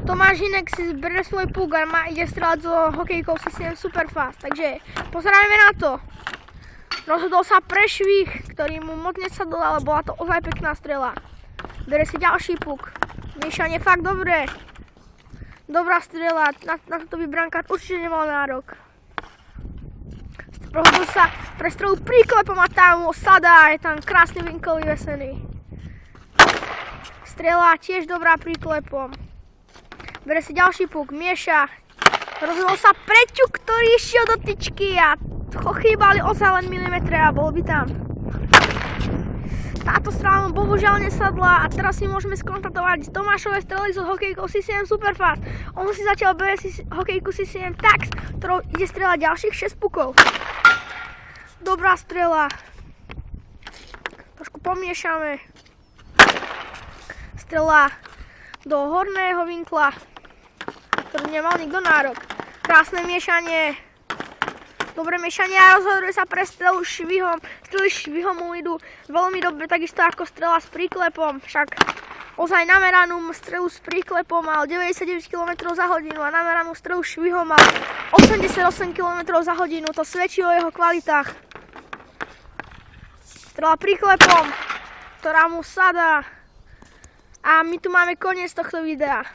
Tomáš Hinek si zbere svoj puk a ide strelať so hokejkou System Superfast, takže pozeráme na to. Rozhodol sa pre švih, ktorý mu moc nesadol, ale bola to ozaj pekná strela. Bere si ďalší puk. Miešanie fakt dobré. Dobrá strela, na to by brankár určite nemal nárok. Rozhodol sa pre strelu príklepom a tam sadá, je tam krásny vinkel vyvesený. Strela tiež dobrá príklepom. Bere si ďalší puk, mieša. Rozhodol sa pre ťuk, ktorý išiel do tyčky a chýbali ozaj len milimetre a bol by tam. Táto strela mu bohužiaľ nesadla a teraz si môžeme skontatovať Tomášové strely so hokejkou CCM Superfast. On si zatiaľ bere si hokejku CCM Tax, ktorou ide strieľať ďalších 6 pukov. Dobrá strela. Trošku pomiešame. Strela do horného vinkla, ktorý nemal nikto nárok. Krásne miešanie. Dobré miešanie a rozhoduje sa pre strelu švihom. Strely švihom mu idú veľmi dobre, takisto ako strela s príklepom. Však ozaj nameranú strelu s príklepom mal 99 km za hodinu a nameranú strelu švihom mal 88 km za hodinu. To svedčí o jeho kvalitách. Strela príklepom, ktorá mu sadá. A my tu máme koniec tohto videa.